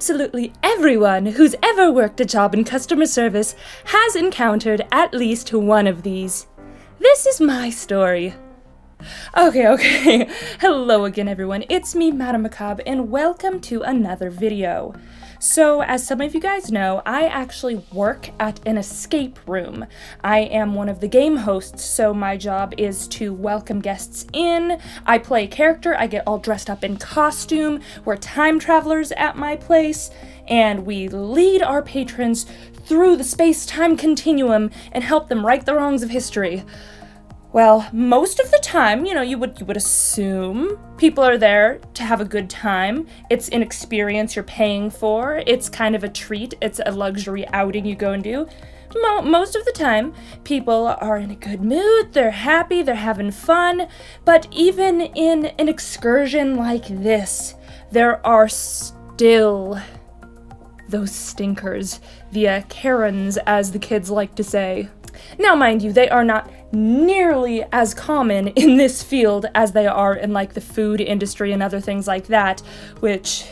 absolutely everyone who's ever worked a job in customer service has encountered at least one of these. This is my story. Okay. Hello again, everyone. It's me, MadameMacabre, and welcome to another video. So, as some of you guys know, I actually work at an escape room. I am one of the game hosts, so my job is to welcome guests in. I play a character, I get all dressed up in costume, we're time travelers at my place, and we lead our patrons through the space-time continuum and help them right the wrongs of history. Well, most of the time, you would assume people are there to have a good time. It's an experience you're paying for. It's kind of a treat. It's a luxury outing you go and do. Most of the time, people are in a good mood. They're happy. They're having fun. But even in an excursion like this, there are still those stinkers, the Karens, as the kids like to say. Now, mind you, they are not nearly as common in this field as they are in, like, the food industry and other things like that, which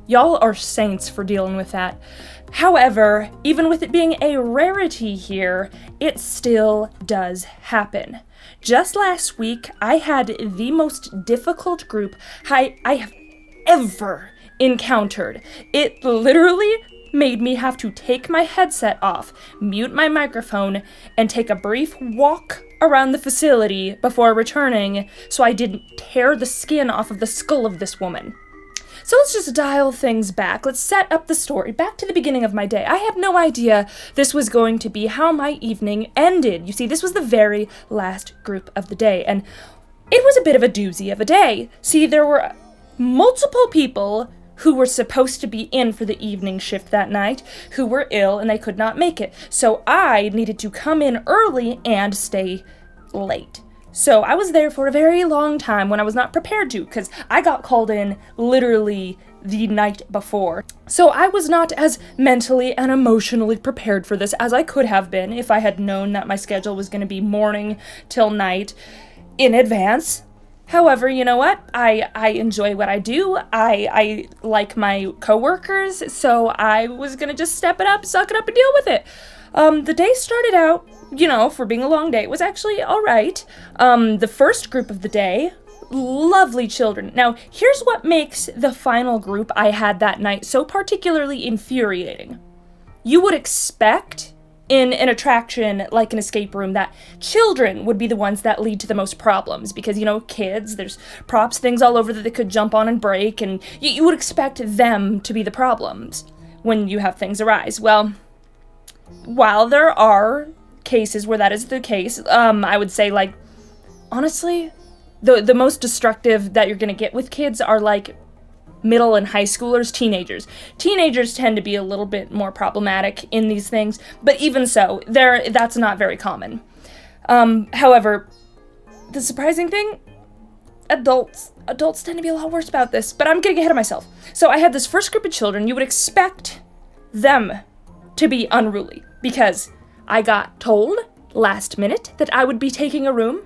y'all are saints for dealing with that. However, even with it being a rarity here, it still does happen. Just last week, I had the most difficult group I have ever encountered. It literally made me have to take my headset off, mute my microphone, and take a brief walk around the facility before returning so I didn't tear the skin off of the skull of this woman. So let's just dial things back. Let's set up the story. Back to the beginning of my day. I had no idea this was going to be how my evening ended. You see, this was the very last group of the day, and it was a bit of a doozy of a day. See, there were multiple people who were supposed to be in for the evening shift that night, who were ill and they could not make it. So I needed to come in early and stay late. So I was there for a very long time when I was not prepared to, because I got called in literally the night before. So I was not as mentally and emotionally prepared for this as I could have been if I had known that my schedule was going to be morning till night in advance. However, you know what? I enjoy what I do. I like my coworkers, so I was gonna just step it up, suck it up, and deal with it. The day started out, for being a long day, it was actually alright. The first group of the day, lovely children. Now, here's what makes the final group I had that night so particularly infuriating. You would expect in an attraction like an escape room that children would be the ones that lead to the most problems because, kids, there's props, things all over that they could jump on and break, and you would expect them to be the problems when you have things arise. Well, while there are cases where that is the case, I would say, honestly, the most destructive that you're gonna get with kids are, middle and high schoolers, teenagers. Teenagers tend to be a little bit more problematic in these things, but even so, that's not very common. However, the surprising thing, adults tend to be a lot worse about this, but I'm getting ahead of myself. So I had this first group of children. You would expect them to be unruly, because I got told last minute that I would be taking a room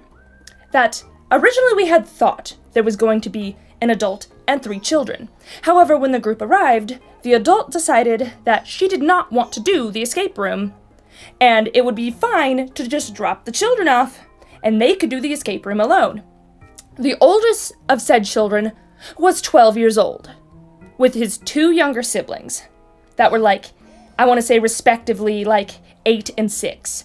that originally we had thought there was going to be an adult and 3 children. However, when the group arrived, the adult decided that she did not want to do the escape room, and it would be fine to just drop the children off, and they could do the escape room alone. The oldest of said children was 12 years old, with his 2 younger siblings that were I want to say respectively 8 and 6.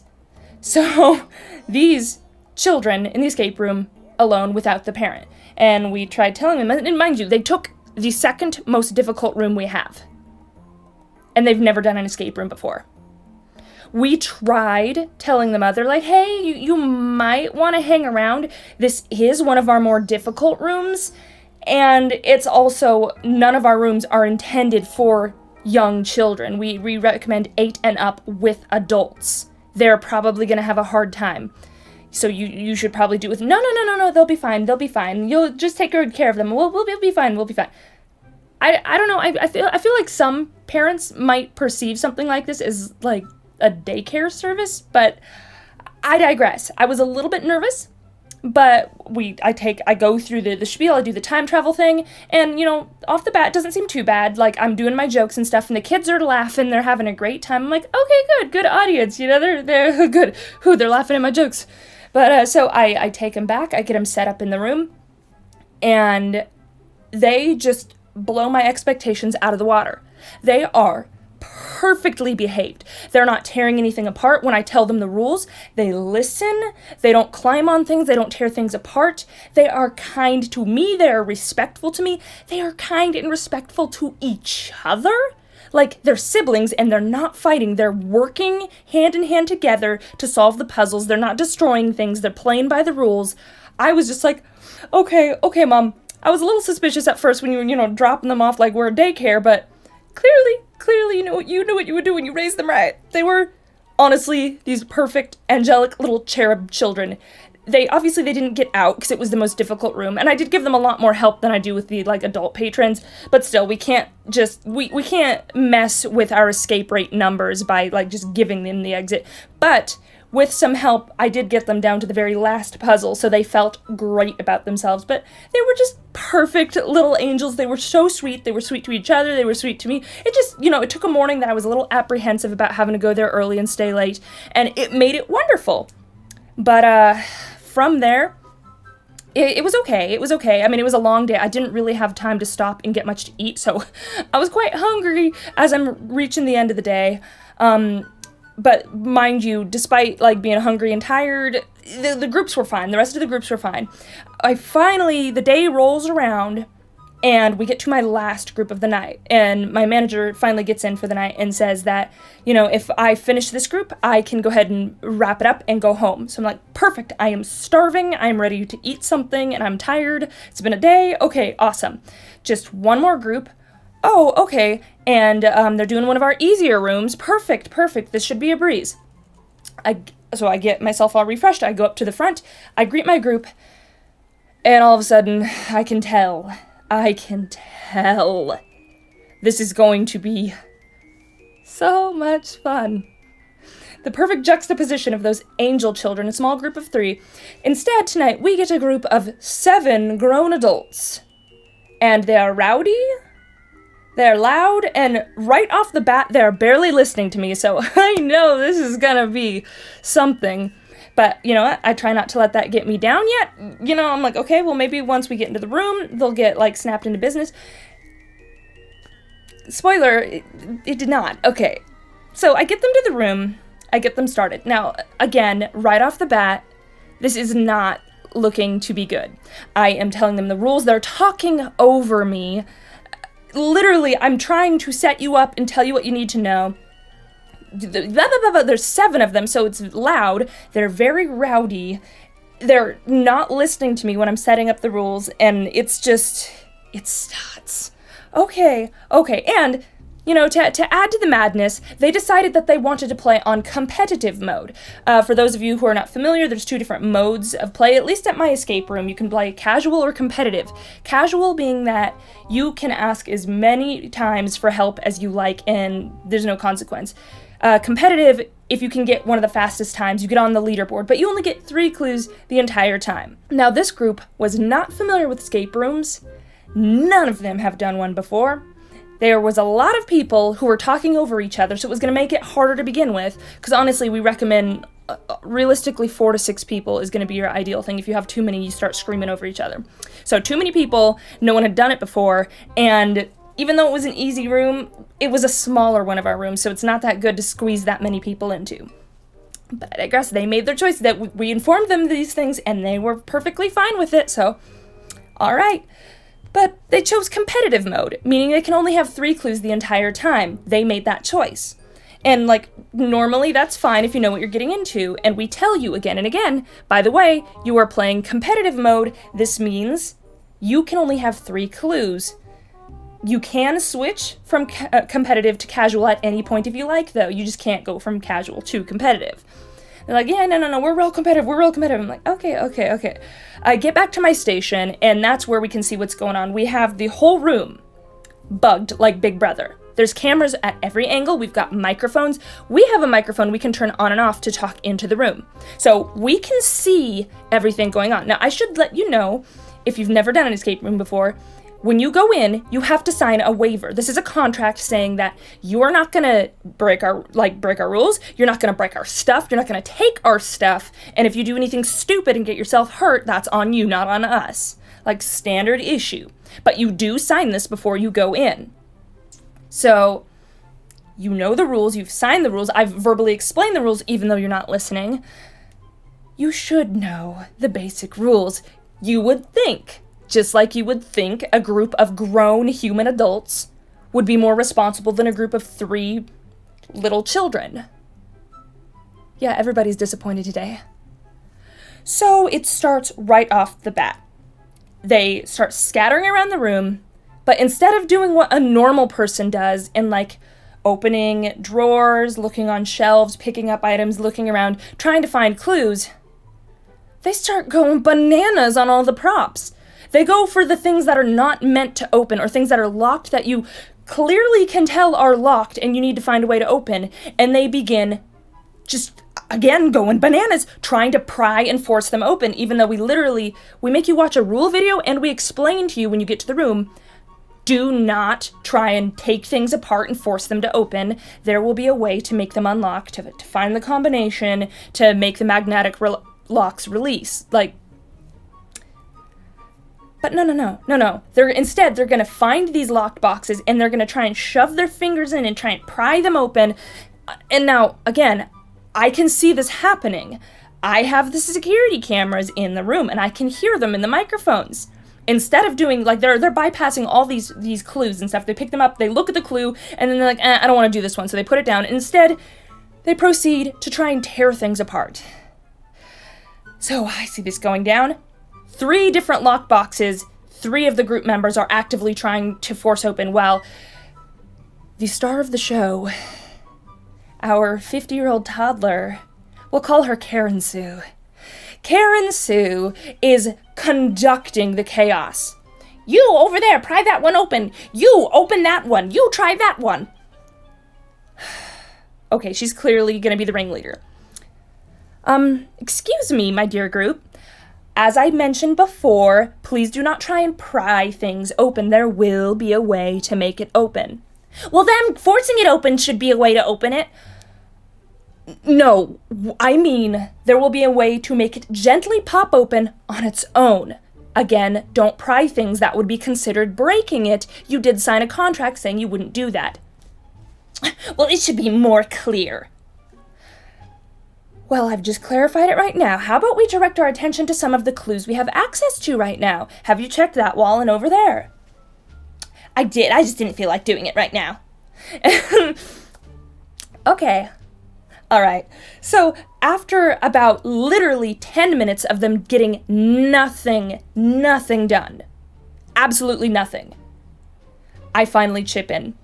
So these children in the escape room alone without the parent. And we tried telling them, and mind you, they took the second most difficult room we have. And they've never done an escape room before. We tried telling the mother, hey, you might want to hang around. This is one of our more difficult rooms. And it's also, none of our rooms are intended for young children. We recommend 8 and up with adults. They're probably going to have a hard time. So you should probably do it with, no, they'll be fine, you'll just take good care of them, we'll be fine. I don't know, I feel like some parents might perceive something like this as, a daycare service, but I digress. I was a little bit nervous, But I go through the spiel, I do the time travel thing, and, off the bat, it doesn't seem too bad. Like, I'm doing my jokes and stuff, and the kids are laughing, they're having a great time. I'm like, okay, good audience, they're good. They're laughing at my jokes. But, so I take them back, I get them set up in the room, and they just blow my expectations out of the water. They are perfectly behaved. They're not tearing anything apart when I tell them the rules. They listen. They don't climb on things. They don't tear things apart. They are kind to me. They are respectful to me. They are kind and respectful to each other. Like, they're siblings and they're not fighting. They're working hand in hand together to solve the puzzles. They're not destroying things. They're playing by the rules. I was just like, okay, Mom. I was a little suspicious at first when you were, dropping them off like we're a daycare, but clearly, you knew what you would do when you raised them right. They were, honestly, these perfect, angelic little cherub children. They didn't get out because it was the most difficult room, and I did give them a lot more help than I do with the, adult patrons, but still, we can't we can't mess with our escape rate numbers by, just giving them the exit. But with some help, I did get them down to the very last puzzle, so they felt great about themselves. But they were just perfect little angels. They were so sweet. They were sweet to each other. They were sweet to me. It just, it took a morning that I was a little apprehensive about having to go there early and stay late, and it made it wonderful. But from there, it was okay. It was okay. I mean, it was a long day. I didn't really have time to stop and get much to eat, so I was quite hungry as I'm reaching the end of the day. But mind you, despite being hungry and tired, the groups were fine. The rest of the groups were fine. The day rolls around and we get to my last group of the night. And my manager finally gets in for the night and says that, if I finish this group, I can go ahead and wrap it up and go home. So I'm like, perfect. I am starving. I'm ready to eat something and I'm tired. It's been a day. Okay, awesome. Just one more group. Oh, okay, and they're doing one of our easier rooms. Perfect, this should be a breeze. So I get myself all refreshed, I go up to the front, I greet my group, and all of a sudden, I can tell, this is going to be so much fun. The perfect juxtaposition of those angel children, a small group of 3. Instead, tonight, we get a group of 7 grown adults. And they are rowdy, they're loud, and right off the bat, they're barely listening to me, so I know this is gonna be something. But, I try not to let that get me down yet. I'm like, okay, well, maybe once we get into the room, they'll get, snapped into business. Spoiler, it did not. Okay, so I get them to the room, I get them started. Now, again, right off the bat, this is not looking to be good. I am telling them the rules, they're talking over me. Literally, I'm trying to set you up and tell you what you need to know. There's 7 of them, so it's loud. They're very rowdy. They're not listening to me when I'm setting up the rules, and it starts. Okay, and, to add to the madness, they decided that they wanted to play on competitive mode. For those of you who are not familiar, there's 2 different modes of play, at least at my escape room. You can play casual or competitive. Casual being that you can ask as many times for help as you like, and there's no consequence. Competitive, if you can get one of the fastest times, you get on the leaderboard, but you only get 3 clues the entire time. Now, this group was not familiar with escape rooms. None of them have done one before. There was a lot of people who were talking over each other, so it was going to make it harder to begin with, because honestly, we recommend, realistically, 4 to 6 people is going to be your ideal thing. If you have too many, you start screaming over each other. So too many people, no one had done it before, and even though it was an easy room, it was a smaller one of our rooms, so it's not that good to squeeze that many people into. But I guess they made their choice, that we informed them these things, and they were perfectly fine with it, so alright. But they chose competitive mode, meaning they can only have 3 clues the entire time. They made that choice. And, normally that's fine if you know what you're getting into, and we tell you again and again, by the way, you are playing competitive mode. This means you can only have 3 clues. You can switch from competitive to casual at any point if you like, though. You just can't go from casual to competitive. They're like, yeah, no, we're real competitive. I'm like, okay. I get back to my station, and that's where we can see what's going on. We have the whole room bugged like Big Brother. There's cameras at every angle. We've got microphones. We have a microphone we can turn on and off to talk into the room. So we can see everything going on. Now, I should let you know, if you've never done an escape room before, when you go in, you have to sign a waiver. This is a contract saying that you are not gonna break our rules. You're not gonna break our stuff. You're not gonna take our stuff. And if you do anything stupid and get yourself hurt, that's on you, not on us. Like, standard issue. But you do sign this before you go in. So, you know the rules, you've signed the rules, I've verbally explained the rules even though you're not listening. You should know the basic rules. You would think, just like you would think a group of grown human adults would be more responsible than a group of 3 little children. Yeah, everybody's disappointed today. So it starts right off the bat. They start scattering around the room, but instead of doing what a normal person does and like opening drawers, looking on shelves, picking up items, looking around, trying to find clues, they start going bananas on all the props. They go for the things that are not meant to open or things that are locked that you clearly can tell are locked and you need to find a way to open. And they begin just, again, going bananas, trying to pry and force them open, even though we make you watch a rule video and we explain to you when you get to the room, do not try and take things apart and force them to open. There will be a way to make them unlock, to find the combination, to make the magnetic locks release. Like, but no. Instead, they're going to find these locked boxes and they're going to try and shove their fingers in and try and pry them open. And now, again, I can see this happening. I have the security cameras in the room and I can hear them in the microphones. Instead of doing, like, they're bypassing all these clues and stuff. They pick them up, they look at the clue, and then they're like, I don't want to do this one, so they put it down. Instead, they proceed to try and tear things apart. So I see this going down. 3 different lock boxes, 3 of the group members are actively trying to force open, while the star of the show, our 50-year-old toddler, we'll call her Karen Sue. Karen Sue is conducting the chaos. You over there, pry that one open. You open that one. You try that one. Okay, she's clearly going to be the ringleader. Excuse me, my dear group. As I mentioned before, please do not try and pry things open. There will be a way to make it open. Well, then forcing it open should be a way to open it. No, I mean, there will be a way to make it gently pop open on its own. Again, don't pry things that would be considered breaking it. You did sign a contract saying you wouldn't do that. Well, it should be more clear. Well, I've just clarified it right now. How about we direct our attention to some of the clues we have access to right now? Have you checked that wall and over there? I did. I just didn't feel like doing it right now. Okay. All right. So after about literally 10 minutes of them getting nothing done, absolutely nothing, I finally chip in.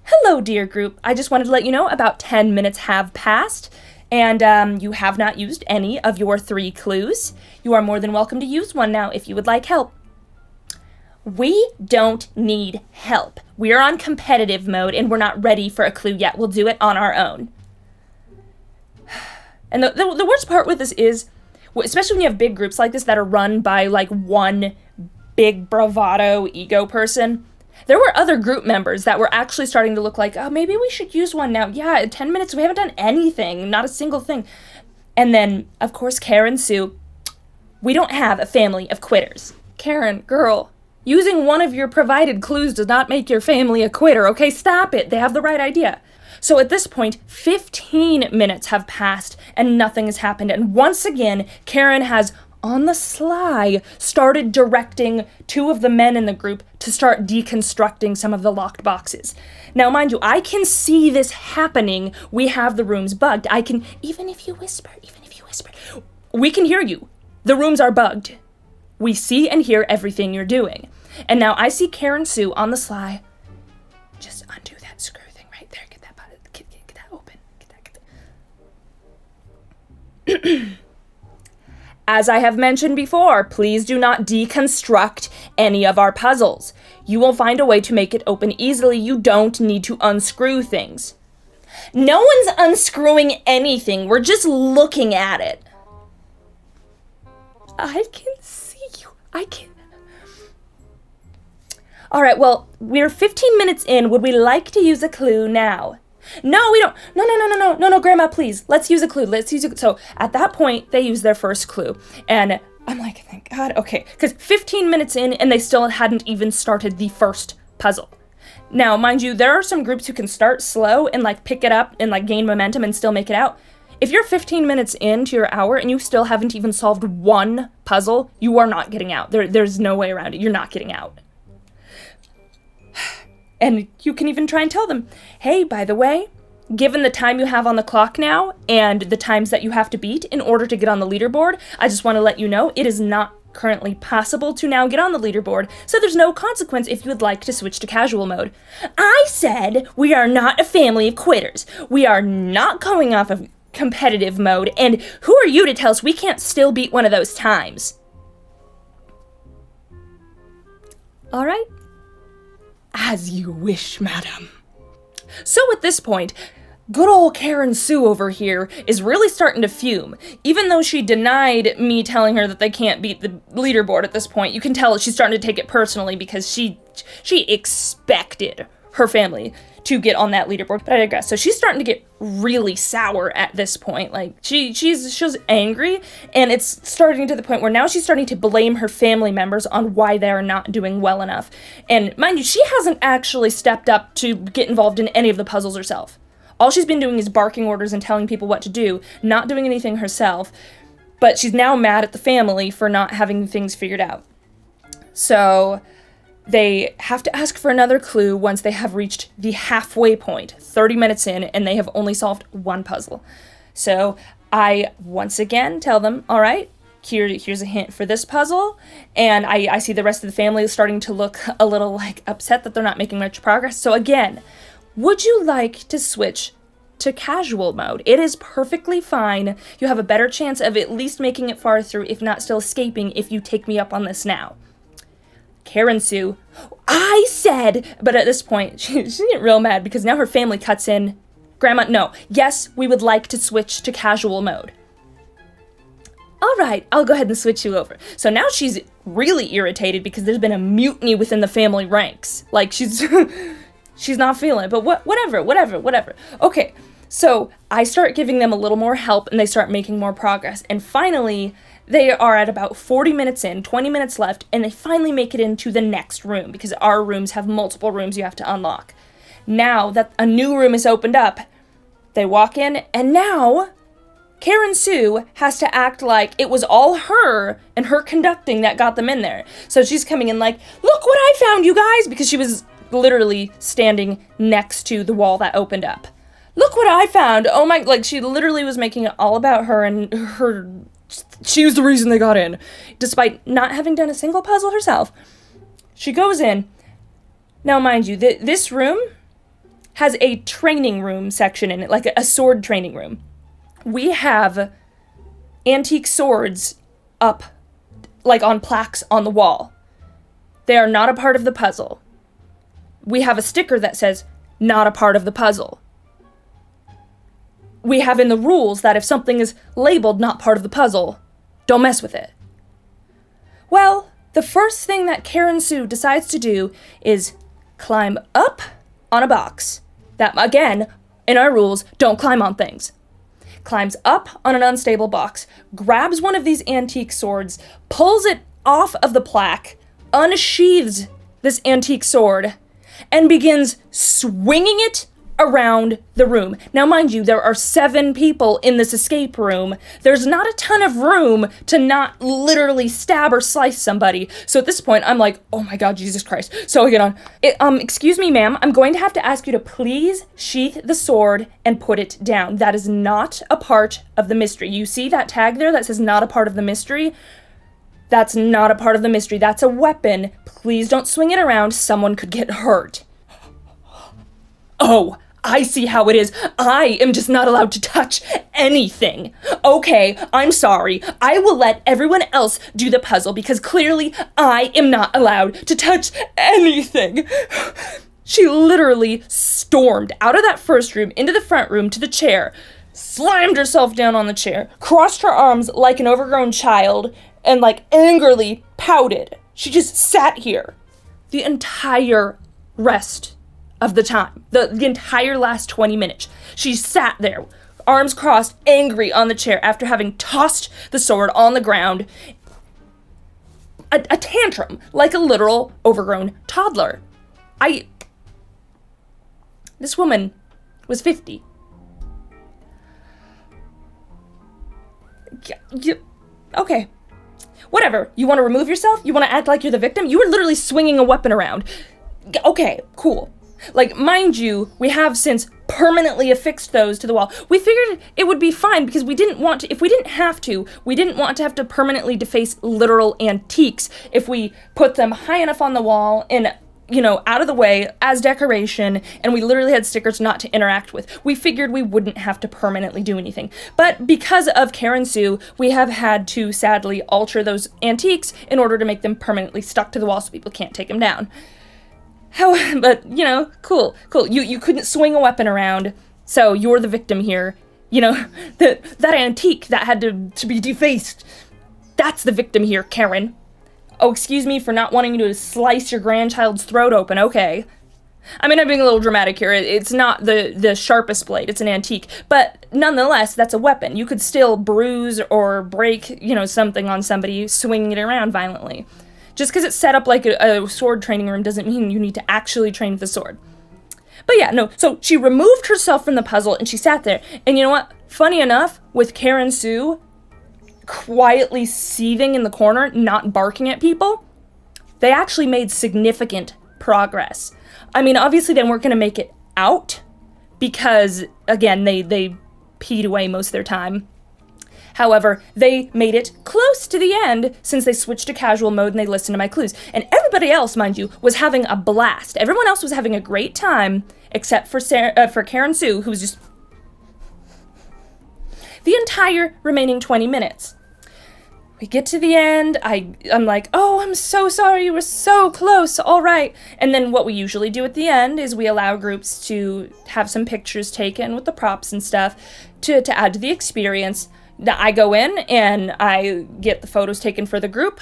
Hello, dear group. I just wanted to let you know about 10 minutes have passed, and you have not used any of your 3 clues. You are more than welcome to use one now if you would like help. We don't need help. We are on competitive mode, and we're not ready for a clue yet. We'll do it on our own. And the worst part with this is, especially when you have big groups like this that are run by, like, one big bravado ego person, there were other group members that were actually starting to look like, oh, maybe we should use one now. Yeah, 10 minutes, we haven't done anything, not a single thing. And then, of course, Karen Sue, we don't have a family of quitters. Karen, girl, using one of your provided clues does not make your family a quitter, okay? Stop it. They have the right idea. So at this point, 15 minutes have passed and nothing has happened. And once again, Karen has, on the sly, started directing 2 of the men in the group to start deconstructing some of the locked boxes. Now, mind you, I can see this happening. We have the rooms bugged. I can, even if you whisper, we can hear you. The rooms are bugged. We see and hear everything you're doing. And now I see Karen Sue on the sly. Just undo that screw thing right there. Get that open. Get that. As I have mentioned before, please do not deconstruct any of our puzzles. You will find a way to make it open easily. You don't need to unscrew things. No one's unscrewing anything. We're just looking at it. I can see you. I can. All right, well, we're 15 minutes in. Would we like to use a clue now? No, we don't. No, Grandma, please. Let's use a clue. So at that point, they use their first clue. And I'm like, thank God. Okay, because 15 minutes in and they still hadn't even started the first puzzle. Now, mind you, there are some groups who can start slow and like pick it up and like gain momentum and still make it out. If you're 15 minutes into your hour and you still haven't even solved one puzzle, you are not getting out. There's no way around it. You're not getting out. And you can even try and tell them, hey, by the way, given the time you have on the clock now and the times that you have to beat in order to get on the leaderboard, I just want to let you know it is not currently possible to now get on the leaderboard, so there's no consequence if you would like to switch to casual mode. I said we are not a family of quitters. We are not going off of competitive mode, and who are you to tell us we can't still beat one of those times? All right. As you wish, madam. So at this point, good old Karen Sue over here is really starting to fume. Even though she denied me telling her that they can't beat the leaderboard at this point, you can tell she's starting to take it personally because she expected her family to get on that leaderboard. But I digress. So she's starting to get really sour at this point. Like she's angry, and it's starting to the point where now she's starting to blame her family members on why they are not doing well enough. And mind you, she hasn't actually stepped up to get involved in any of the puzzles herself. All she's been doing is barking orders and telling people what to do, not doing anything herself. But she's now mad at the family for not having things figured out. So they have to ask for another clue once they have reached the halfway point, 30 minutes in, and they have only solved one puzzle. So I once again tell them, all right, here's a hint for this puzzle, and I see the rest of the family starting to look a little like upset that they're not making much progress. So again, would you like to switch to casual mode? It is perfectly fine. You have a better chance of at least making it far through, if not still escaping, if you take me up on this now. Karen Sue, I said, but at this point, she's getting real mad because now her family cuts in. Grandma, no. Yes, we would like to switch to casual mode. All right, I'll go ahead and switch you over. So now she's really irritated because there's been a mutiny within the family ranks. Like, she's not feeling it, but whatever. Okay, so I start giving them a little more help and they start making more progress. And finally, they are at about 40 minutes in, 20 minutes left, and they finally make it into the next room because our rooms have multiple rooms you have to unlock. Now that a new room is opened up, they walk in, and now Karen Sue has to act like it was all her and her conducting that got them in there. So she's coming in like, look what I found, you guys, because she was literally standing next to the wall that opened up. Look what I found. Oh my, like she literally was making it all about her and her. She was the reason they got in, despite not having done a single puzzle herself. She goes in. Now, mind you, this room has a training room section in it, like a sword training room. We have antique swords up, like on plaques on the wall. They are not a part of the puzzle. We have a sticker that says, not a part of the puzzle. We have in the rules that if something is labeled not part of the puzzle, don't mess with it. Well, the first thing that Karen Sue decides to do is climb up on a box. That, again, in our rules, don't climb on things. Climbs up on an unstable box, grabs one of these antique swords, pulls it off of the plaque, unsheathes this antique sword, and begins swinging it around the room. Now, mind you, there are 7 people in this escape room. There's not a ton of room to not literally stab or slice somebody. So at this point, I'm like, oh my God, Jesus Christ. So I get on. Excuse me, ma'am. I'm going to have to ask you to please sheath the sword and put it down. That is not a part of the mystery. You see that tag there that says not a part of the mystery? That's not a part of the mystery. That's a weapon. Please don't swing it around. Someone could get hurt. Oh, I see how it is. I am just not allowed to touch anything. Okay, I'm sorry. I will let everyone else do the puzzle because clearly I am not allowed to touch anything. She literally stormed out of that first room into the front room to the chair, slammed herself down on the chair, crossed her arms like an overgrown child, and like angrily pouted. She just sat here the entire rest of the time. The entire last 20 minutes. She sat there, arms crossed, angry on the chair after having tossed the sword on the ground. A tantrum, like a literal overgrown toddler. This woman was 50. Yeah, okay. Whatever. You want to remove yourself? You want to act like you're the victim? You were literally swinging a weapon around. Okay, cool. Like, mind you, we have since permanently affixed those to the wall. We figured it would be fine because we didn't want to, if we didn't have to have to permanently deface literal antiques if we put them high enough on the wall and, you know, out of the way as decoration, and we literally had stickers not to interact with. We figured we wouldn't have to permanently do anything. But because of Karen Sue, we have had to sadly alter those antiques in order to make them permanently stuck to the wall so people can't take them down. But, you know, cool. You couldn't swing a weapon around, so you're the victim here. You know, that antique that had to be defaced, that's the victim here, Karen. Oh, excuse me for not wanting to slice your grandchild's throat open, okay. I mean, I'm being a little dramatic here. It's not the sharpest blade, it's an antique. But nonetheless, that's a weapon. You could still bruise or break, you know, something on somebody swinging it around violently. Just because it's set up like a sword training room doesn't mean you need to actually train with a sword. But yeah, no, so she removed herself from the puzzle and she sat there. And you know what? Funny enough, with Karen Sue quietly seething in the corner, not barking at people, they actually made significant progress. I mean, obviously they weren't going to make it out because, again, they peed away most of their time. However, they made it close to the end since they switched to casual mode and they listened to my clues. And everybody else, mind you, was having a blast. Everyone else was having a great time, except for Karen Sue, who was just the entire remaining 20 minutes. We get to the end, I'm like, oh, I'm so sorry, you were so close, all right. And then what we usually do at the end is we allow groups to have some pictures taken with the props and stuff to add to the experience. Now, I go in and I get the photos taken for the group.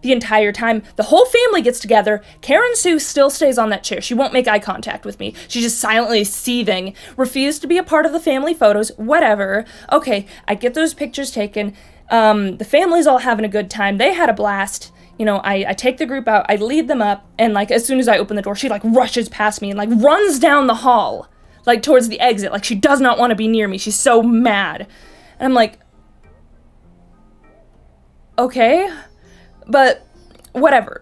The entire time, the whole family gets together. Karen Sue still stays on that chair. She won't make eye contact with me. She's just silently seething, refused to be a part of the family photos, whatever. Okay, I get those pictures taken. The family's all having a good time. They had a blast. You know, I take the group out, I lead them up, and like as soon as I open the door, she like rushes past me and like runs down the hall, like towards the exit. Like she does not want to be near me. She's so mad. And I'm like, okay, but whatever.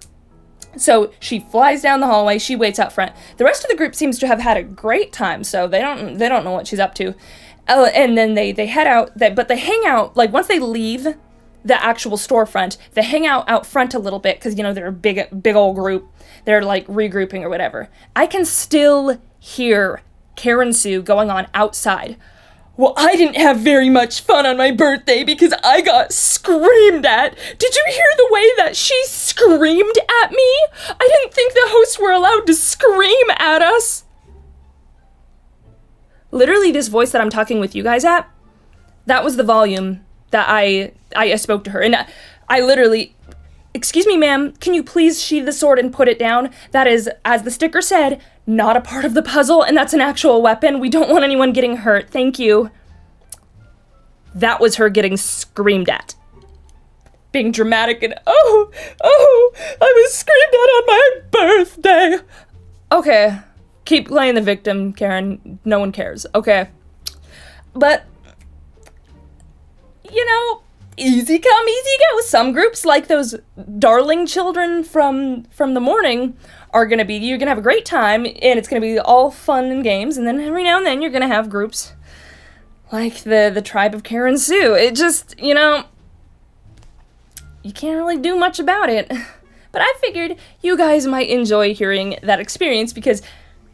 So she flies down the hallway, she waits out front. The rest of the group seems to have had a great time, so they don't know what she's up to. And then they head out, but they hang out, like once they leave the actual storefront, they hang out front a little bit, because, you know, they're a big old group. They're like regrouping or whatever. I can still hear Karen Sue going on outside. Well, I didn't have very much fun on my birthday because I got screamed at. Did you hear the way that she screamed at me? I didn't think the hosts were allowed to scream at us. Literally, this voice that I'm talking with you guys at, that was the volume that I spoke to her. And I literally, excuse me, ma'am, can you please sheathe the sword and put it down? That is, as the sticker said, not a part of the puzzle, and that's an actual weapon. We don't want anyone getting hurt. Thank you. That was her getting screamed at. Being dramatic and, oh, I was screamed at on my birthday. Okay, keep playing the victim, Karen. No one cares. Okay. But, you know, easy come, easy go. Some groups, like those darling children from the morning, you're gonna have a great time, and it's gonna be all fun and games, and then every now and then you're gonna have groups like the tribe of Karen Sue. It just, you know, you can't really do much about it. But I figured you guys might enjoy hearing that experience because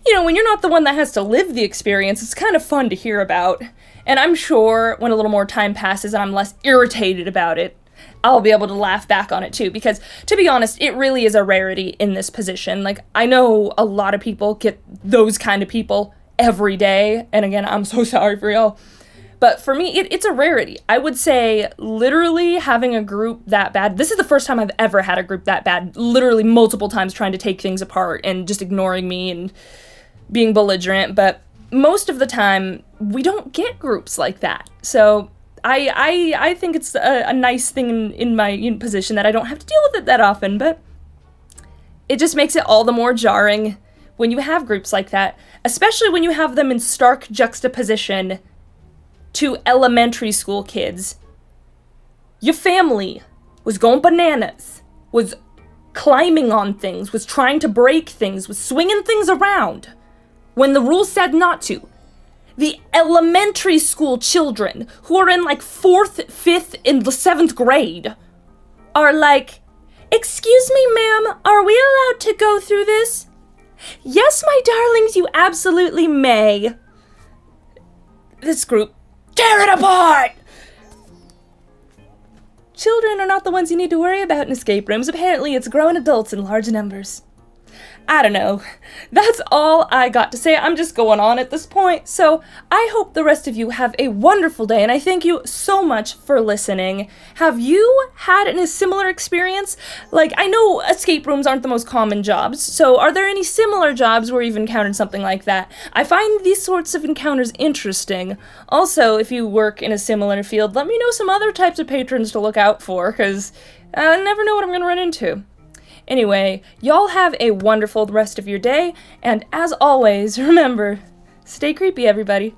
you know, when you're not the one that has to live the experience, it's kind of fun to hear about. And I'm sure when a little more time passes and I'm less irritated about it, I'll be able to laugh back on it too, because to be honest, it really is a rarity in this position. Like, I know a lot of people get those kind of people every day, and again, I'm so sorry for y'all. But for me, it's a rarity. I would say literally having a group that bad, this is the first time I've ever had a group that bad, literally multiple times trying to take things apart and just ignoring me and being belligerent, but most of the time, we don't get groups like that. So I think it's a nice thing in my position that I don't have to deal with it that often, but it just makes it all the more jarring when you have groups like that, especially when you have them in stark juxtaposition to elementary school kids. Your family was going bananas, was climbing on things, was trying to break things, was swinging things around when the rules said not to. The elementary school children who are in like 4th, 5th, and the 7th grade are like, "Excuse me, ma'am, are we allowed to go through this?" "Yes, my darlings, you absolutely may." This group, tear it apart! Children are not the ones you need to worry about in escape rooms. Apparently, it's grown adults in large numbers. I don't know. That's all I got to say. I'm just going on at this point. So I hope the rest of you have a wonderful day, and I thank you so much for listening. Have you had a similar experience? Like, I know escape rooms aren't the most common jobs, so are there any similar jobs where you've encountered something like that? I find these sorts of encounters interesting. Also, if you work in a similar field, let me know some other types of patrons to look out for, because I never know what I'm going to run into. Anyway, y'all have a wonderful rest of your day, and as always, remember, stay creepy, everybody.